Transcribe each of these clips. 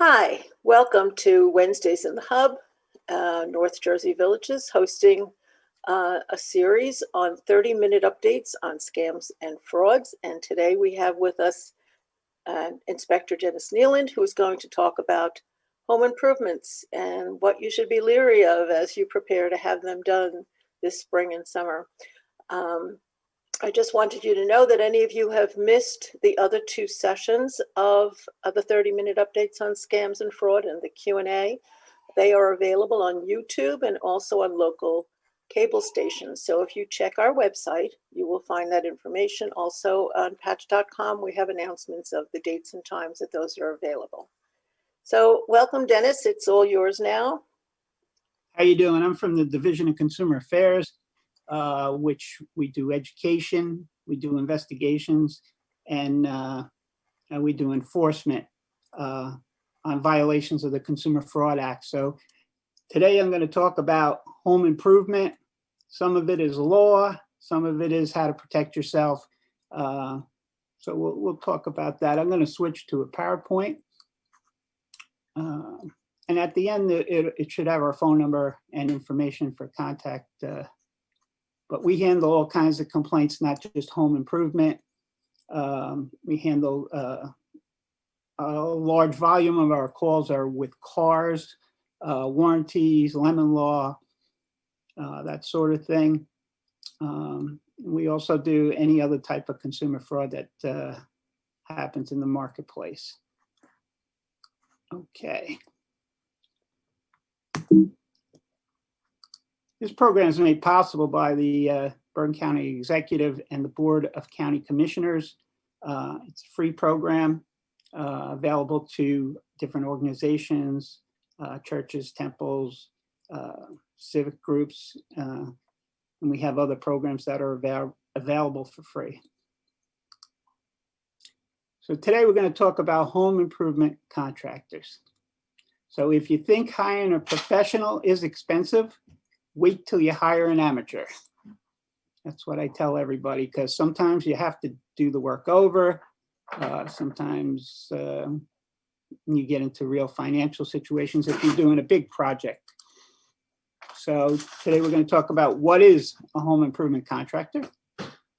Hi, welcome to Wednesdays in the Hub, North Jersey Villages, hosting a series on 30-minute updates on scams and frauds. And today we have with us Inspector Denis Niland, who is going to talk about home improvements and what you should be leery of as you prepare to have them done this spring and summer. I just wanted you to know that any of you have missed the other two sessions of the 30-minute updates on scams and fraud and the Q&A. They are available on YouTube and also on local cable stations. So if you check our website, you will find that information. Also on patch.com, we have announcements of the dates and times that those are available. So welcome, Denis. It's all yours now. How you doing? I'm from the Division of Consumer Affairs, which we do education, we do investigations, and we do enforcement on violations of the Consumer Fraud Act. So today I'm going to talk about home improvement. Some of it is law, some of it is how to protect yourself. So we'll talk about that. I'm going to switch to a PowerPoint. And at the end, it should have our phone number and information for contact. But we handle all kinds of complaints, not just home improvement. We handle a large volume of our calls are with cars, warranties, lemon law, that sort of thing. We also do any other type of consumer fraud that happens in the marketplace. Okay. This program is made possible by the Bergen County Executive and the Board of County Commissioners. It's a free program available to different organizations, churches, temples, civic groups, and we have other programs that are available for free. So today we're going to talk about home improvement contractors. So if you think hiring a professional is expensive, wait till you hire an amateur. That's what I tell everybody, because sometimes you have to do the work over. Sometimes you get into real financial situations if you're doing a big project. So today we're going to talk about what is a home improvement contractor,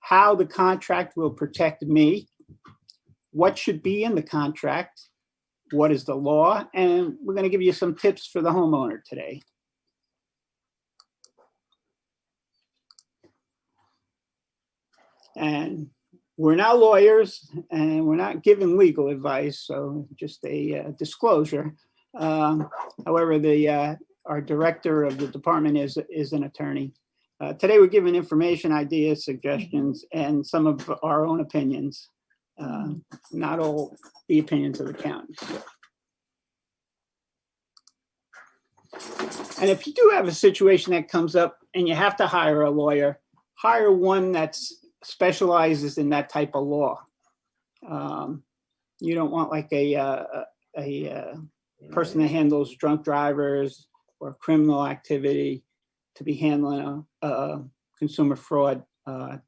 how the contract will protect me, what should be in the contract, what is the law, and we're going to give you some tips for the homeowner today. And we're not lawyers and we're not giving legal advice, so just a disclosure. However, our director of the department is an attorney. Today we're giving information, ideas, suggestions, and some of our own opinions, not all the opinions of the county. And if you do have a situation that comes up and you have to hire a lawyer, hire one that's specializes in that type of law. You don't want like a person that handles drunk drivers or criminal activity to be handling a consumer fraud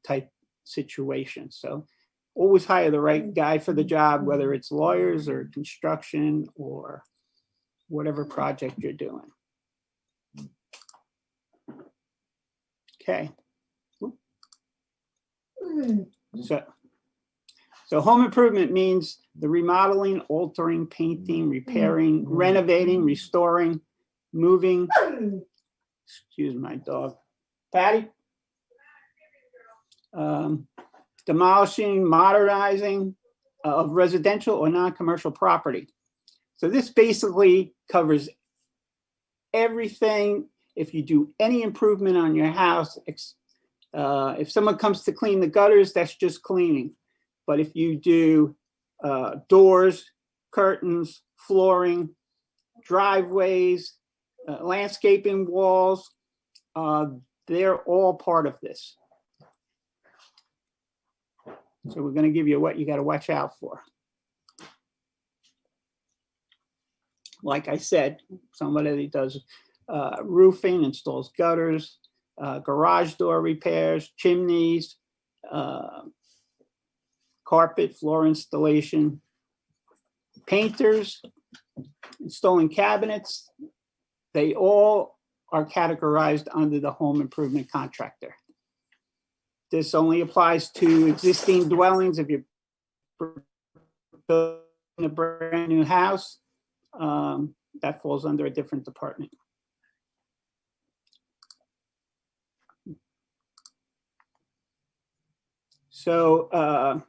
type situation. So always hire the right guy for the job, whether it's lawyers or construction or whatever project you're doing. Okay. So home improvement means the remodeling, altering, painting, repairing, renovating, restoring, moving. Excuse my dog. Patty. Demolishing, modernizing of residential or non-commercial property. So this basically covers everything. If you do any improvement on your house, if someone comes to clean the gutters, that's just cleaning. But if you do doors, curtains, flooring, driveways, landscaping walls, they're all part of this. So we're going to give you what you got to watch out for. Like I said, somebody does roofing, installs gutters, garage door repairs, chimneys, carpet, floor installation, painters, installing cabinets, they all are categorized under the home improvement contractor. This only applies to existing dwellings. If you're building a brand new house, that falls under a different department. So a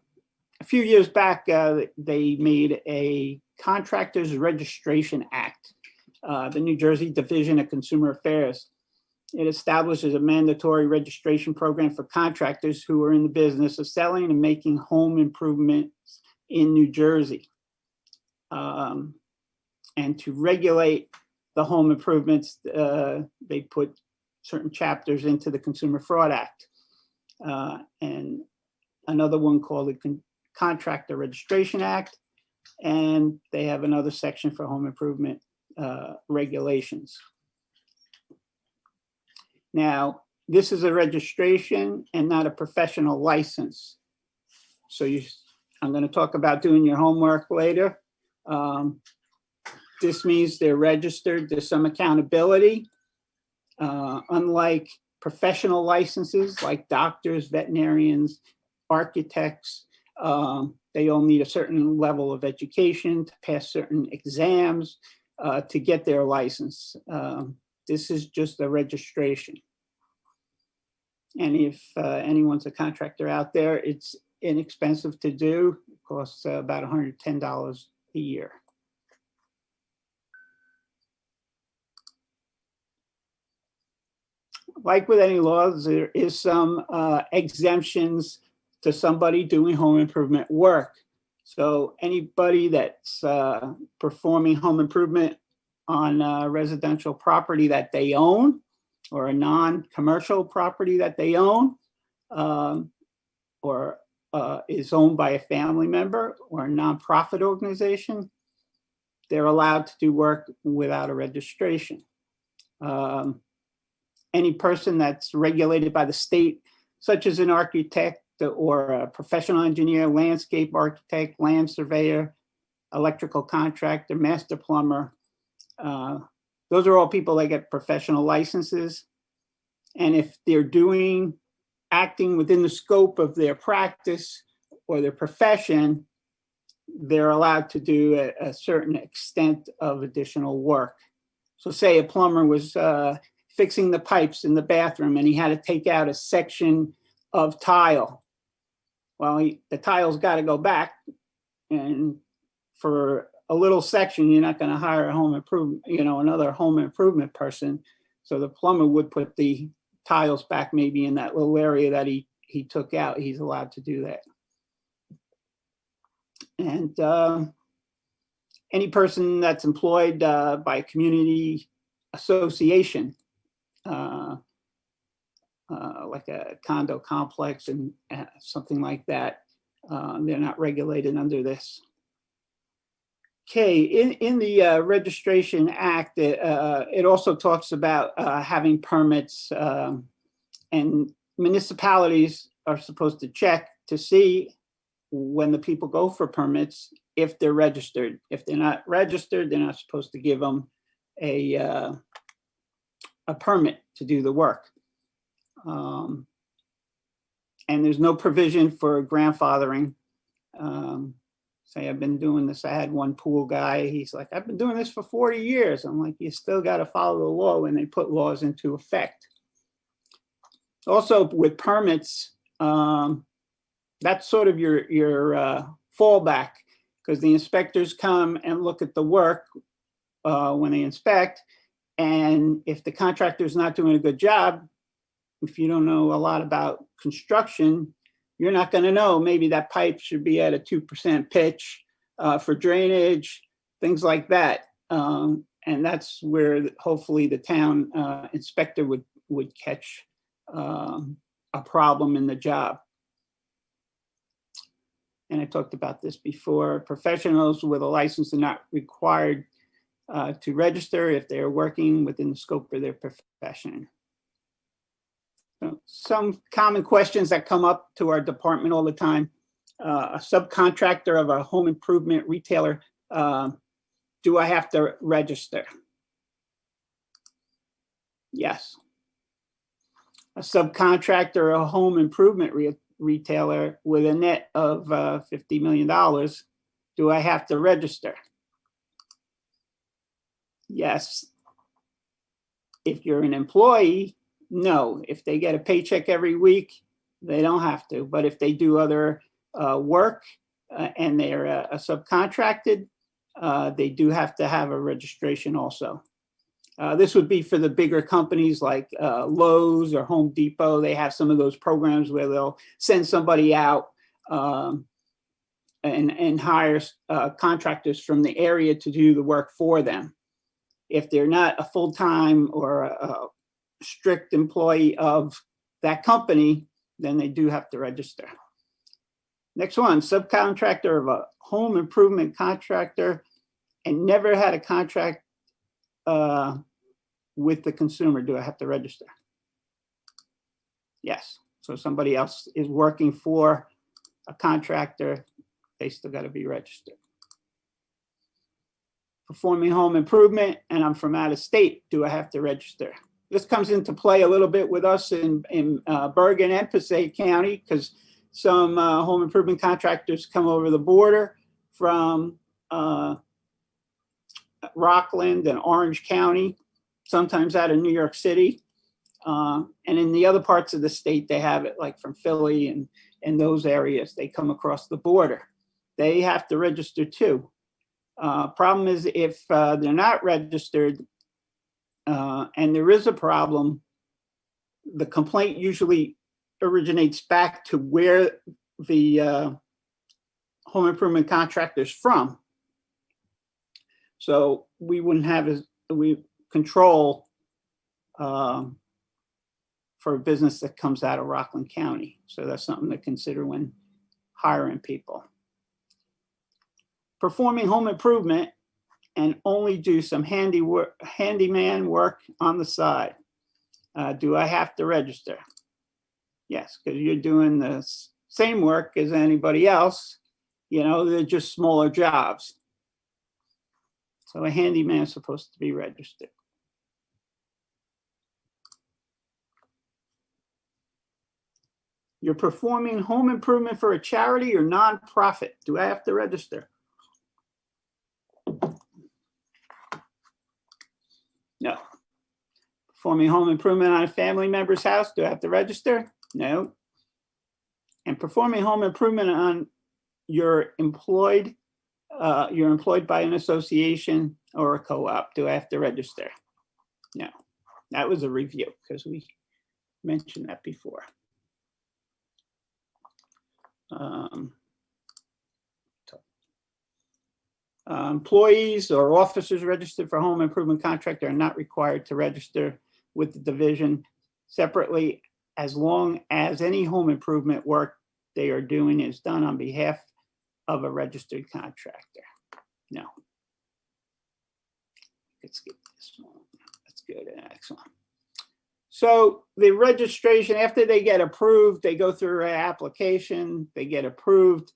few years back, they made a Contractors Registration Act, the New Jersey Division of Consumer Affairs. It establishes a mandatory registration program for contractors who are in the business of selling and making home improvements in New Jersey. And to regulate the home improvements, they put certain chapters into the Consumer Fraud Act. And another one called the Contractor Registration Act. And they have another section for home improvement regulations. Now, this is a registration and not a professional license. So I'm going to talk about doing your homework later. This means they're registered. There's some accountability. Unlike professional licenses like doctors, veterinarians, architects, they all need a certain level of education to pass certain exams to get their license. This is just a registration. And if anyone's a contractor out there, it's inexpensive to do. It costs about $110 a year. Like with any laws, there is some exemptions to somebody doing home improvement work. So anybody that's performing home improvement on residential property that they own, or a non-commercial property that they own, or is owned by a family member or a nonprofit organization, they're allowed to do work without a registration. Any person that's regulated by the state, such as an architect or a professional engineer, landscape architect, land surveyor, electrical contractor, master plumber, those are all people that get professional licenses. And if they're acting within the scope of their practice or their profession, they're allowed to do a certain extent of additional work. So say a plumber was fixing the pipes in the bathroom and he had to take out a section of tile. Well, the tile's got to go back, and for a little section, you're not going to hire a home improvement, another home improvement person. So the plumber would put the tiles back maybe in that little area that he took out. He's allowed to do that. And any person that's employed by a community association, like a condo complex and something like that, they're not regulated under this. Okay, in the Registration Act, it also talks about having permits, and municipalities are supposed to check to see when the people go for permits if they're registered. If they're not registered, they're not supposed to give them a permit to do the work. And there's no provision for grandfathering. Say I've been doing this. I had one pool guy. He's like, I've been doing this for 40 years. I'm like, you still got to follow the law when they put laws into effect. Also with permits, that's sort of your fallback, because the inspectors come and look at the work when they inspect. And if the contractor is not doing a good job, if you don't know a lot about construction, you're not going to know maybe that pipe should be at a 2% pitch for drainage, things like that. And that's where hopefully the town inspector would catch a problem in the job. And I talked about this before. Professionals with a license are not required to register if they are working within the scope of their profession. So some common questions that come up to our department all the time. A subcontractor of a home improvement retailer do I have to register? Yes. A subcontractor or a home improvement retailer with a net of $50 million, do I have to register? Yes. If you're an employee, no. If they get a paycheck every week, they don't have to. But if they do other work and they're subcontracted, they do have to have a registration also. This would be for the bigger companies like Lowe's or Home Depot. They have some of those programs where they'll send somebody out and hire contractors from the area to do the work for them. If they're not a full-time or a strict employee of that company, then they do have to register. Next one, subcontractor of a home improvement contractor and never had a contract with the consumer, do I have to register? Yes. So somebody else is working for a contractor, they still got to be registered. Performing home improvement and I'm from out of state, do I have to register? This comes into play a little bit with us in Bergen and Passaic County, because some home improvement contractors come over the border from Rockland and Orange County, sometimes out of New York City. And in the other parts of the state, they have it like from Philly and those areas, they come across the border. They have to register too. Problem is if they're not registered and there is a problem, the complaint usually originates back to where the home improvement contractor is from. So we wouldn't have control for a business that comes out of Rockland County. So that's something to consider when hiring people. Performing home improvement and only do some handyman work on the side. Do I have to register? Yes, because you're doing the same work as anybody else. You know, they're just smaller jobs. So a handyman is supposed to be registered. You're performing home improvement for a charity or nonprofit. Do I have to register? No. Performing home improvement on a family member's house. Do I have to register? No. And performing home improvement on you're employed by an association or a co-op. Do I have to register? No. That was a review because we mentioned that before. Employees or officers registered for home improvement contractor are not required to register with the division separately as long as any home improvement work they are doing is done on behalf of a registered contractor. No. Let's skip this one. Let's go to the next one. So the registration, after they get approved, they go through an application, they get approved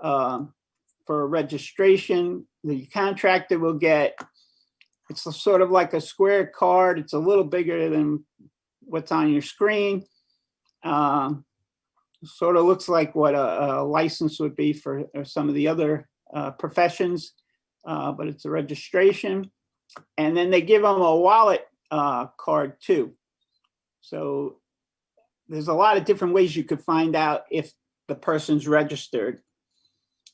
for registration. The contractor will get, it's sort of like a square card. It's a little bigger than what's on your screen. Sort of looks like what a license would be for some of the other professions, but it's a registration. And then they give them a wallet card too. So there's a lot of different ways you could find out if the person's registered.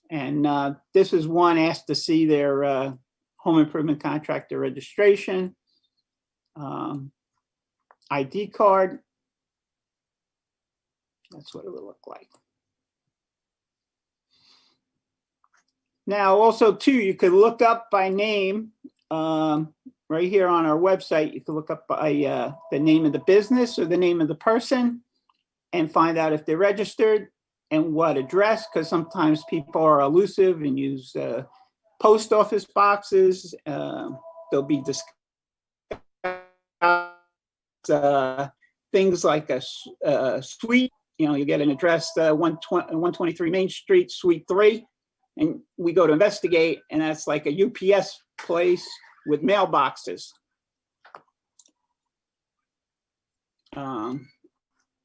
And this is one asked to see their home improvement contractor registration, ID card. That's what it would look like. Now, also too, you could look up by name. Right here on our website, you can look up by the name of the business or the name of the person and find out if they're registered and what address, because sometimes people are elusive and use post office boxes. There'll be things like a suite. You know, you get an address, 123 Main Street, Suite 3. And we go to investigate, and that's like a UPS place with mailboxes.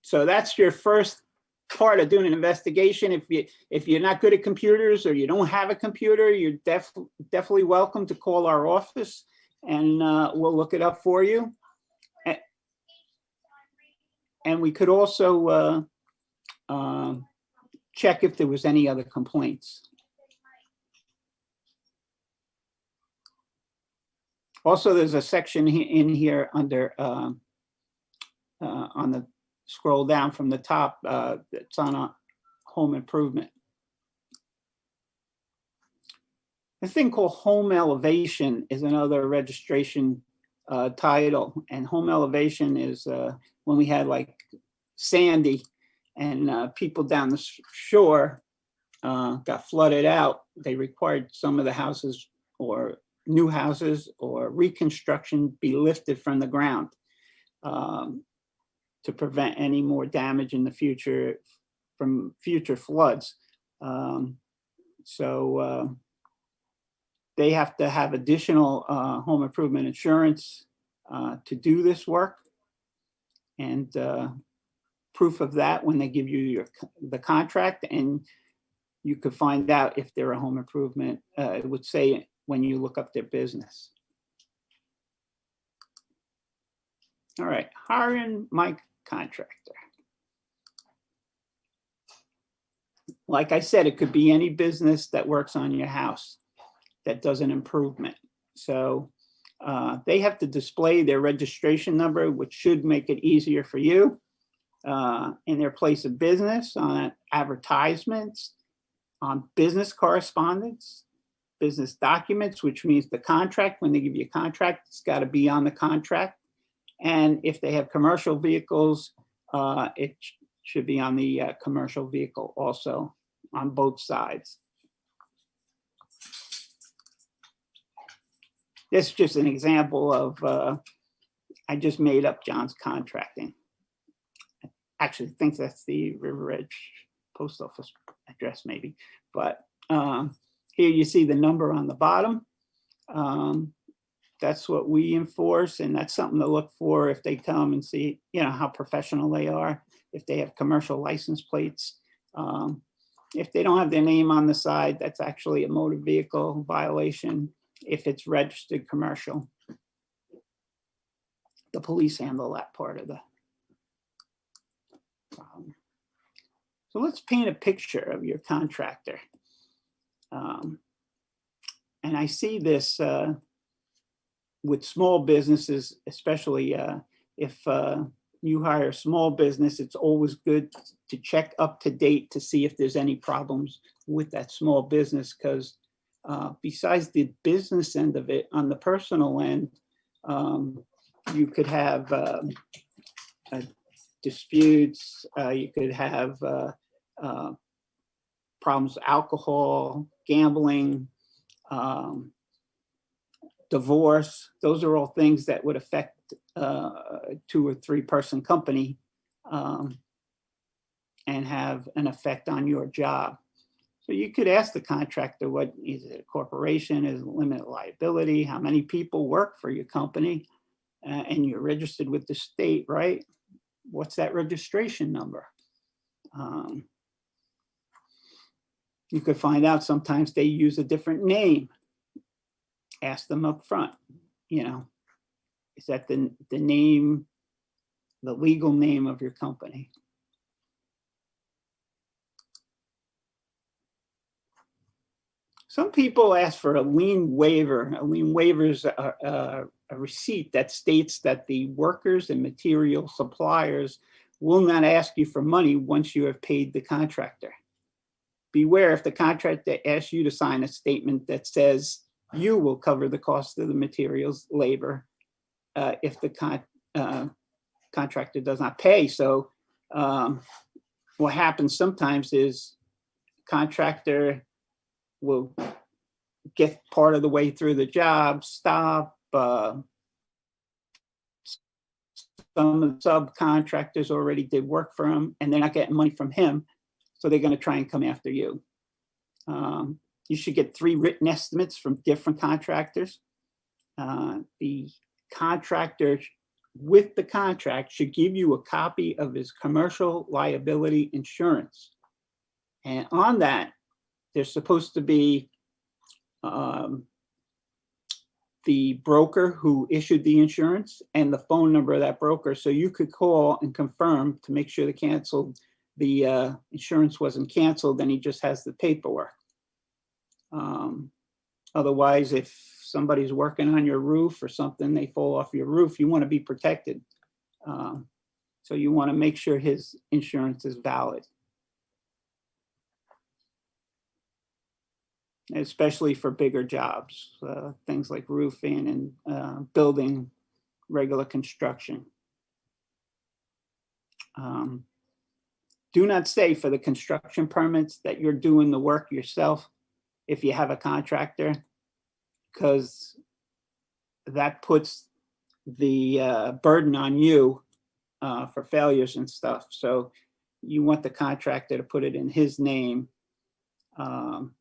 So that's your first part of doing an investigation. If you're not good at computers or you don't have a computer, you're definitely welcome to call our office, and we'll look it up for you. And we could also check if there was any other complaints. Also, there's a section in here under on the scroll down from the top that's on a home improvement. A thing called home elevation is another registration title, and home elevation is when we had like Sandy and people down the shore got flooded out. They required some of the houses or new houses or reconstruction be lifted from the ground to prevent any more damage in the future from future floods. So they have to have additional home improvement insurance to do this work, and proof of that when they give you the contract, and you could find out if they're a home improvement. It would say when you look up their business. All right, hiring my contractor. Like I said, it could be any business that works on your house that does an improvement. So they have to display their registration number, which should make it easier for you in their place of business, on advertisements, on business correspondence, business documents, which means the contract. When they give you a contract, it's got to be on the contract. And if they have commercial vehicles, it should be on the commercial vehicle also, on both sides. This is just an example of, I just made up John's contracting. I actually think that's the River Edge post office address maybe, but here you see the number on the bottom. That's what we enforce, and that's something to look for if they come and see, you know, how professional they are, if they have commercial license plates. If they don't have their name on the side, that's actually a motor vehicle violation. If it's registered commercial, the police handle that part of the problem. So let's paint a picture of your contractor. And I see this with small businesses, especially if you hire a small business, it's always good to check up to date to see if there's any problems with that small business, because besides the business end of it, on the personal end, you could have disputes, you could have problems with alcohol, gambling, divorce. Those are all things that would affect a 2 or 3 person company and have an effect on your job. So you could ask the contractor, what is it, a corporation, is it limited liability, how many people work for your company, and you're registered with the state, right? What's that registration number? You could find out sometimes they use a different name. Ask them up front, you know, is that the name, the legal name of your company? Some people ask for a lien waiver. A lien waiver is a receipt that states that the workers and material suppliers will not ask you for money once you have paid the contractor. Beware if the contractor asks you to sign a statement that says you will cover the cost of the materials, labor, if the contractor does not pay. So what happens sometimes is contractor will get part of the way through the job, stop. Some of the subcontractors already did work for him and they're not getting money from him. So they're going to try and come after you. You should get 3 written estimates from different contractors. The contractor with the contract should give you a copy of his commercial liability insurance. And on that, there's supposed to be the broker who issued the insurance and the phone number of that broker. So you could call and confirm to make sure the insurance wasn't canceled, and he just has the paperwork. Otherwise, if somebody's working on your roof or something, they fall off your roof, you want to be protected. So you want to make sure his insurance is valid. Especially for bigger jobs, things like roofing and building, regular construction. Do not say for the construction permits that you're doing the work yourself if you have a contractor, because that puts the burden on you for failures and stuff. So you want the contractor to put it in his name on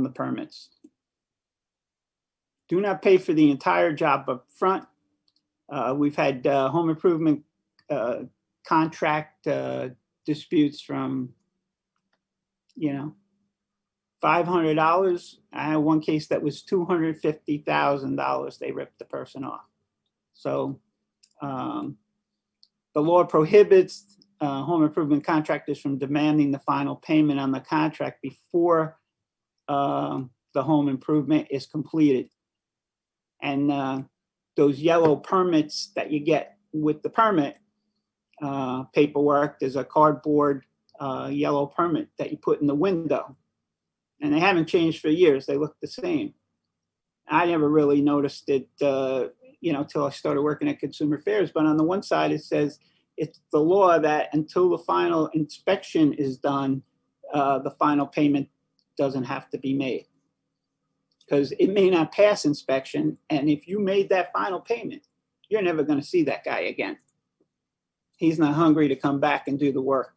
the permits. Do not pay for the entire job up front. We've had home improvement contract disputes from, $500. I had one case that was $250,000. They ripped the person off. So the law prohibits home improvement contractors from demanding the final payment on the contract before the home improvement is completed. And those yellow permits that you get with the permit paperwork, there's a cardboard yellow permit that you put in the window. And they haven't changed for years. They look the same. I never really noticed it, till I started working at Consumer Affairs. But on the one side, it says it's the law that until the final inspection is done, the final payment doesn't have to be made, because it may not pass inspection. And if you made that final payment, you're never going to see that guy again. He's not hungry to come back and do the work.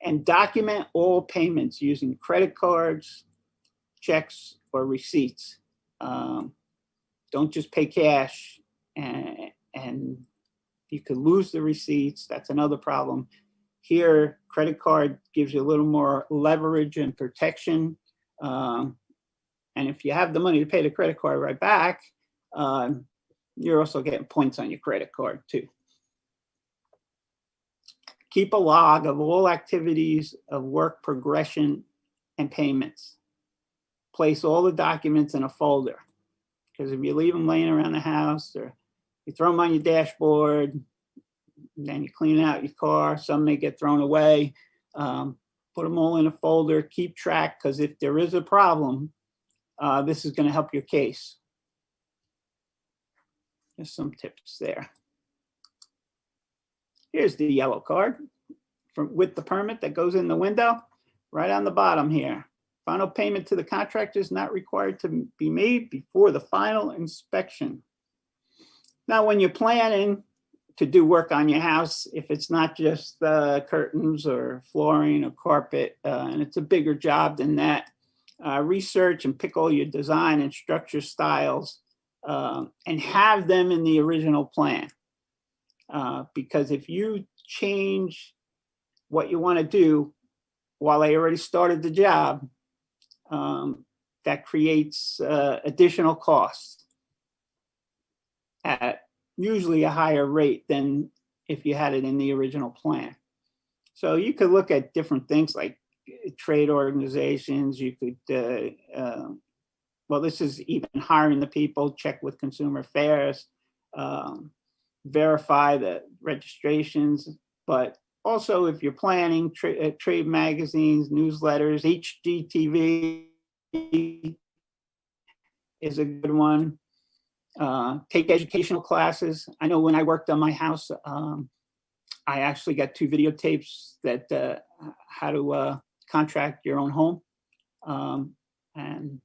And document all payments using credit cards, checks, or receipts. Don't just pay cash and you could lose the receipts. That's another problem. Here, credit card gives you a little more leverage and protection. And if you have the money to pay the credit card right back, you're also getting points on your credit card too. Keep a log of all activities of work progression and payments. Place all the documents in a folder, because if you leave them laying around the house or you throw them on your dashboard, then you clean out your car, some may get thrown away. Put them all in a folder, keep track, because if there is a problem, this is going to help your case. Just some tips there. Here's the yellow card with the permit that goes in the window, right on the bottom here. Final payment to the contractor is not required to be made before the final inspection. Now, when you're planning to do work on your house, if it's not just curtains or flooring or carpet, and it's a bigger job than that, research and pick all your design and structure styles and have them in the original plan. Because if you change what you want to do while they already started the job, that creates additional costs at usually a higher rate than if you had it in the original plan. So you could look at different things like trade organizations. You could, well, this is even hiring the people, check with Consumer Affairs, verify the registrations, but also if you're planning trade magazines, newsletters, HGTV is a good one. Take educational classes. I know when I worked on my house, I actually got 2 videotapes that how to contract your own home. And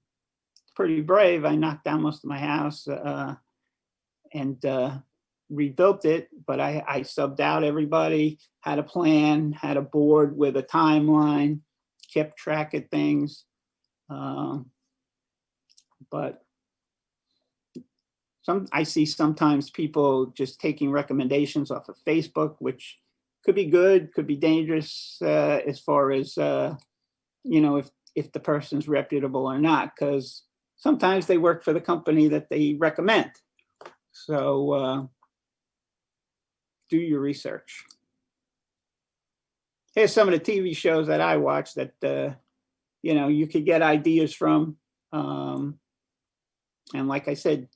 it's pretty brave. I knocked down most of my house and rebuilt it, but I subbed out everybody, had a plan, had a board with a timeline, kept track of things. But I see sometimes people just taking recommendations off of Facebook, which could be good, could be dangerous as far as, if the person's reputable or not, because sometimes they work for the company that they recommend. So do your research. Here's some of the TV shows that I watch that, you could get ideas from. And like I said,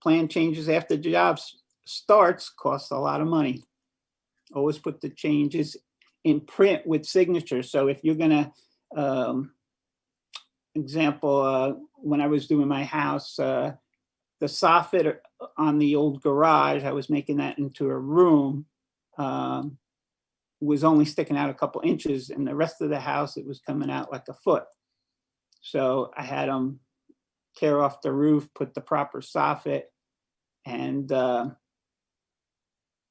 plan changes after the job starts costs a lot of money. Always put the changes in print with signatures. So if you're gonna, when I was doing my house, the soffit on the old garage, I was making that into a room, was only sticking out a couple inches, and the rest of the house, it was coming out like a foot. So I had them tear off the roof, put the proper soffit, and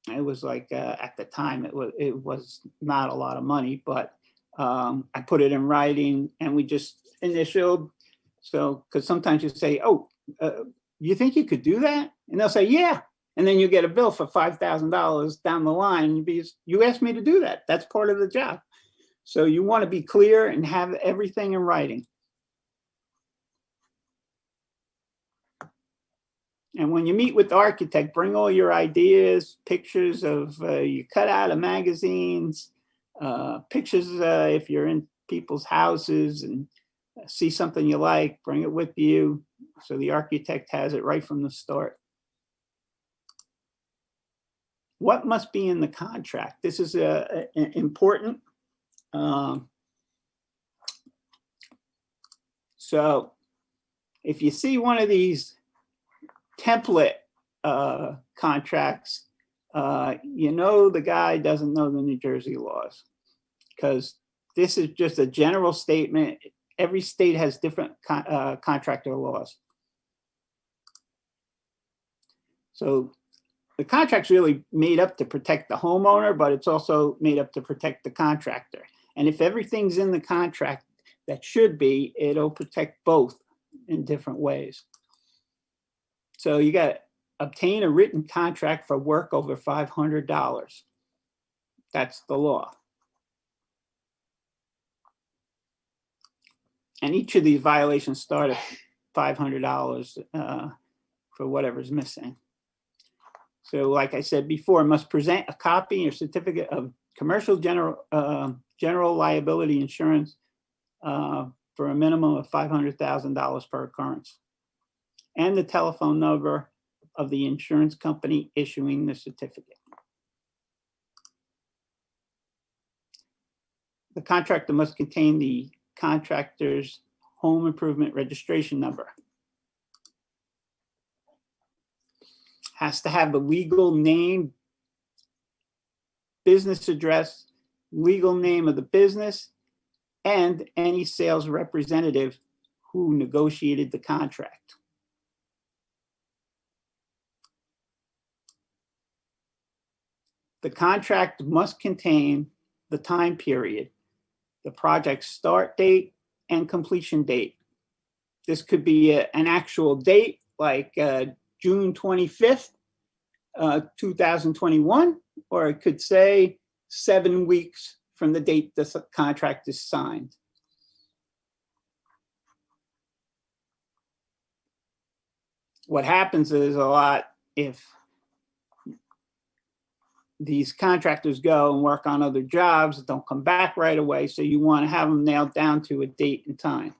it was like, at the time, it was not a lot of money, but I put it in writing, and we just initialed. So, because sometimes you say, oh, you think you could do that? And they'll say, yeah. And then you get a bill for $5,000 down the line because you asked me to do that. That's part of the job. So you want to be clear and have everything in writing. And when you meet with the architect, bring all your ideas, pictures of you cut out of magazines, pictures if you're in people's houses and see something you like, bring it with you. So the architect has it right from the start. What must be in the contract? This is important. So if you see one of these template contracts, the guy doesn't know the New Jersey laws, because this is just a general statement. Every state has different contractor laws. So the contract's really made up to protect the homeowner, but it's also made up to protect the contractor. And if everything's in the contract that should be, it'll protect both in different ways. So you got to obtain a written contract for work over $500. That's the law. And each of these violations start at $500 for whatever's missing. So like I said before, must present a copy or certificate of commercial general liability insurance for a minimum of $500,000 per occurrence, and the telephone number of the insurance company issuing the certificate. The contractor must contain the contractor's home improvement registration number. Has to have the legal name, business address, legal name of the business, and any sales representative who negotiated the contract. The contract must contain the time period, the project's start date and completion date. This could be an actual date, like June 25th, 2021, or it could say 7 weeks from the date this contract is signed. What happens is a lot, if these contractors go and work on other jobs that don't come back right away, so you want to have them nailed down to a date and time.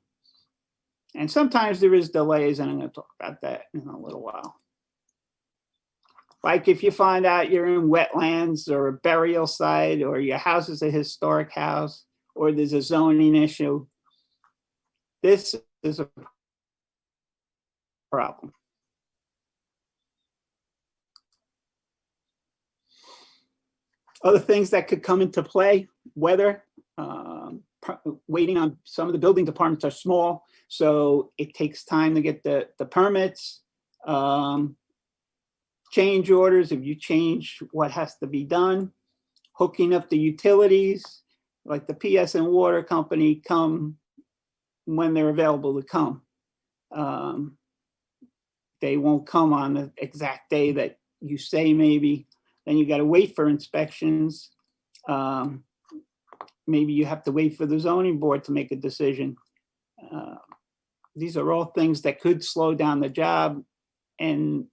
And sometimes there is delays, and I'm going to talk about that in a little while. Like if you find out you're in wetlands or a burial site, or your house is a historic house, or there's a zoning issue, this is a problem. Other things that could come into play: weather. Waiting on some of the building departments are small, so it takes time to get the permits. Change orders, if you change what has to be done, hooking up the utilities, like the PS and water company come when they're available to come. They won't come on the exact day that you say maybe. Then you got to wait for inspections. Maybe you have to wait for the zoning board to make a decision. These are all things that could slow down the job and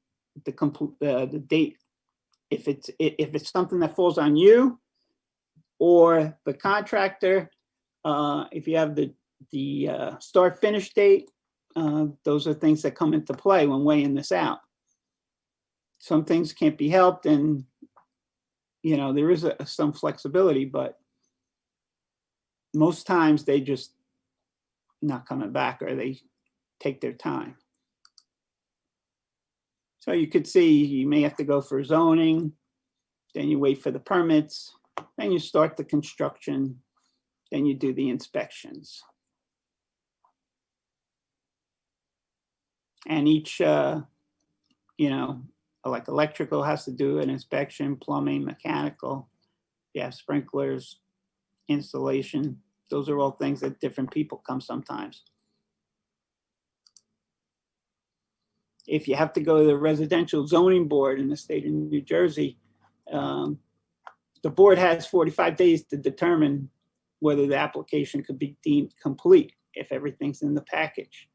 the date. If it's something that falls on you or the contractor, if you have the start finish date, those are things that come into play when weighing this out. Some things can't be helped, and there is some flexibility, but most times they just not coming back, or they take their time. So you could see you may have to go for zoning, then you wait for the permits, then you start the construction, then you do the inspections. And each, like electrical has to do an inspection, plumbing, mechanical, sprinklers, installation. Those are all things that different people come sometimes. If you have to go to the residential zoning board in the state of New Jersey, the board has 45 days to determine whether the application could be deemed complete if everything's in the package.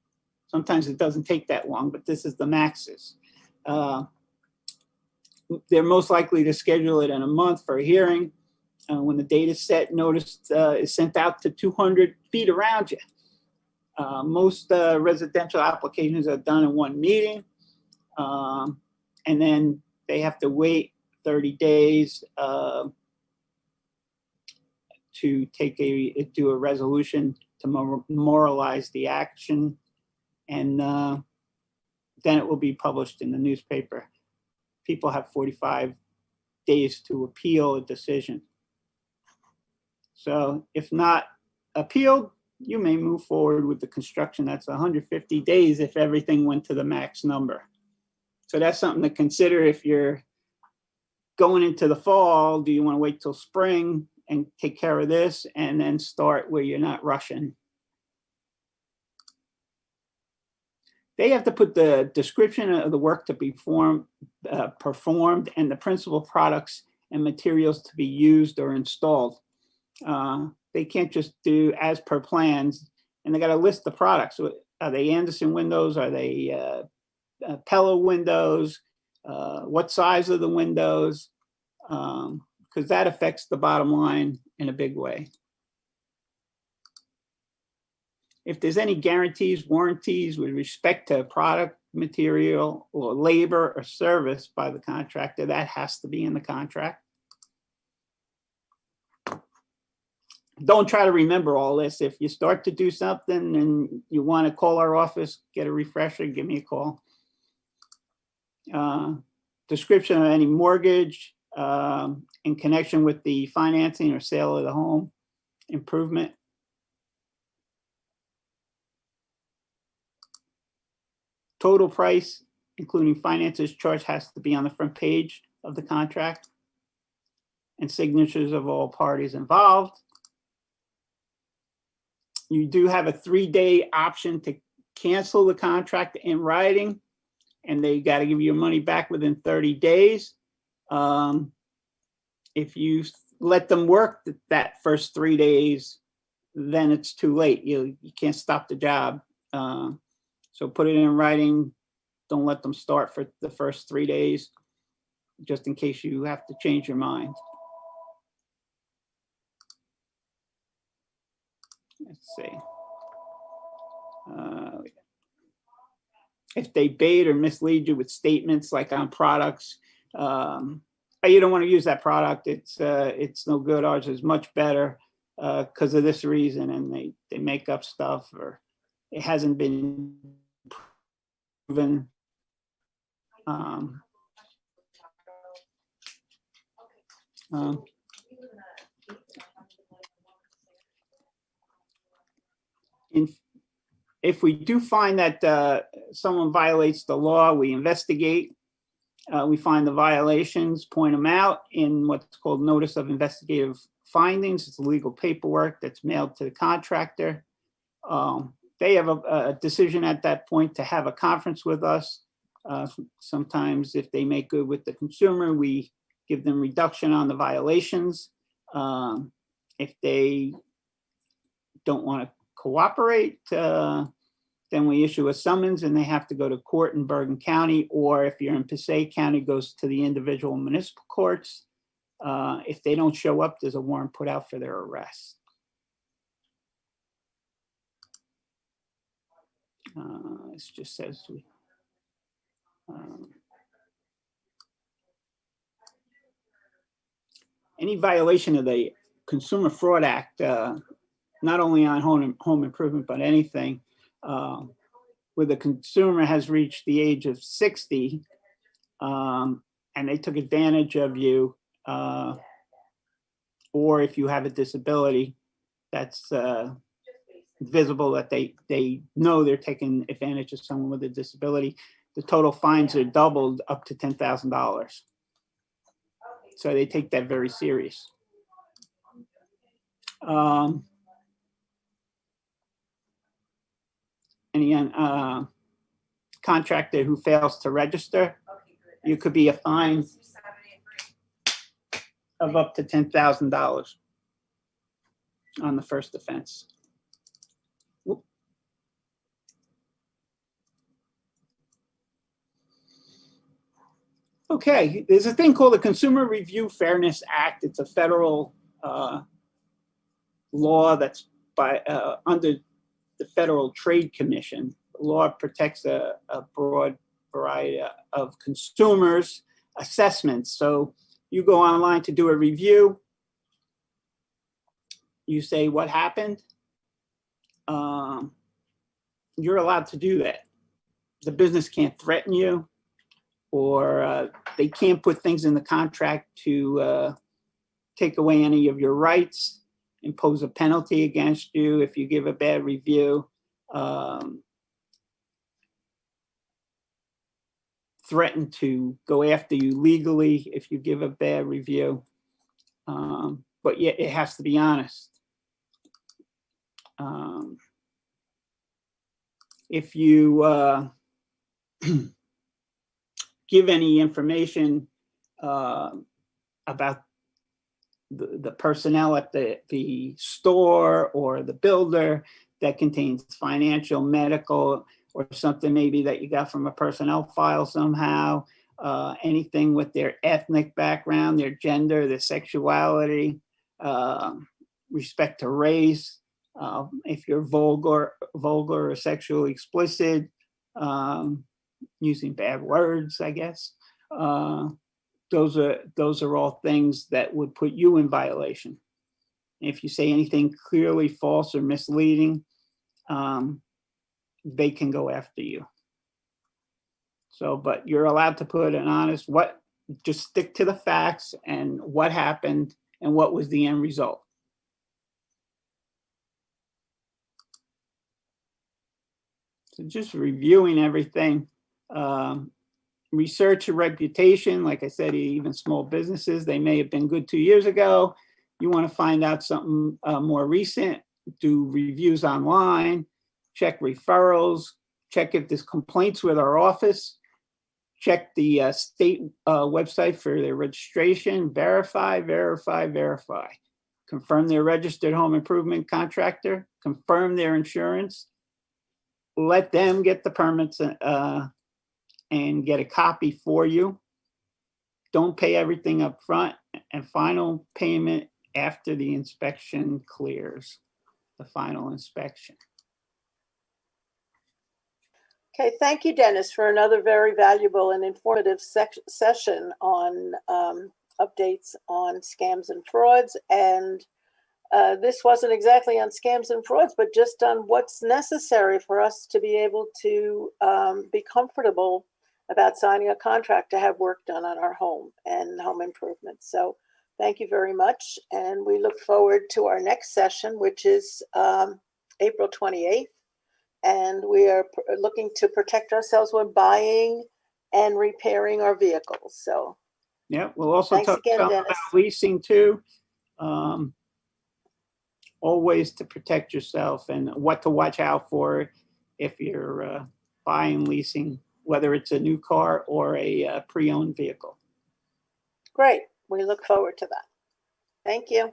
Sometimes it doesn't take that long, but this is the maxes. They're most likely to schedule it in a month for a hearing. When the date is set, notice is sent out to 200 feet around you. Most residential applications are done in one meeting, and then they have to wait 30 days to do a resolution to memorialize the action, and then it will be published in the newspaper. People have 45 days to appeal a decision. So if not appealed, you may move forward with the construction. That's 150 days if everything went to the max number. So that's something to consider if you're going into the fall. Do you want to wait till spring and take care of this and then start where you're not rushing? They have to put the description of the work to be performed and the principal products and materials to be used or installed. They can't just do as per plans, and they got to list the products. So are they Anderson windows? Are they Pella windows? What size are the windows? Because that affects the bottom line in a big way. If there's any guarantees, warranties with respect to product, material, or labor or service by the contractor, that has to be in the contract. Don't try to remember all this. If you start to do something and you want to call our office, get a refresher, give me a call. Description of any mortgage in connection with the financing or sale of the home improvement. Total price, including finances charged, has to be on the front page of the contract, and signatures of all parties involved. You do have a 3-day option to cancel the contract in writing, and they got to give you your money back within 30 days. If you let them work that first 3 days, then it's too late. You can't stop the job. So put it in writing. Don't let them start for the first 3 days, just in case you have to change your mind. Let's see. If they bait or mislead you with statements like on products, you don't want to use that product. It's no good. Ours is much better because of this reason, and they make up stuff, or it hasn't been proven. If we do find that someone violates the law, we investigate. We find the violations, point them out in what's called notice of investigative findings. It's legal paperwork that's mailed to the contractor. They have a decision at that point to have a conference with us. Sometimes if they make good with the consumer, we give them reduction on the violations. If they don't want to cooperate, then we issue a summons and they have to go to court in Bergen County, or if you're in Passaic County, goes to the individual municipal courts. If they don't show up, there's a warrant put out for their arrest. It just says any violation of the Consumer Fraud Act, not only on home improvement, but anything where the consumer has reached the age of 60 and they took advantage of you, or if you have a disability, that's visible that they know they're taking advantage of someone with a disability. The total fines are doubled up to $10,000. So they take that very serious. Any contractor who fails to register, you could be a fine of up to $10,000 on the first offense. Okay, there's a thing called the Consumer Review Fairness Act. It's a federal law that's under the Federal Trade Commission. The law protects a broad variety of consumers' assessments. So you go online to do a review. You say what happened. You're allowed to do that. The business can't threaten you, or they can't put things in the contract to take away any of your rights, impose a penalty against you if you give a bad review, threaten to go after you legally if you give a bad review. But yet it has to be honest. If you give any information about the personnel at the store or the builder that contains financial, medical, or something maybe that you got from a personnel file somehow, anything with their ethnic background, their gender, their sexuality, respect to race, if you're vulgar or sexually explicit, using bad words, I guess. Those are all things that would put you in violation. If you say anything clearly false or misleading, they can go after you. So, but you're allowed to put an honest, just stick to the facts and what happened and what was the end result. So just reviewing everything. Research your reputation. Like I said, even small businesses, they may have been good 2 years ago. You want to find out something more recent, do reviews online, check referrals, check if there's complaints with our office, check the state website for their registration, verify. Confirm they're registered home improvement contractor, confirm their insurance, let them get the permits and get a copy for you. Don't pay everything up front, and final payment after the inspection clears, the final inspection. Okay, thank you, Dennis, for another very valuable and informative session on updates on scams and frauds. And this wasn't exactly on scams and frauds, but just on what's necessary for us to be able to be comfortable about signing a contract to have work done on our home and home improvements. So thank you very much. And we look forward to our next session, which is April 28th. And we are looking to protect ourselves when buying and repairing our vehicles. So yeah, we'll also thanks talk again, about Dennis. leasing too. all ways to protect yourself and what to watch out for if you're buying, leasing, whether it's a new car or a pre-owned vehicle. Great. We look forward to that. Thank you.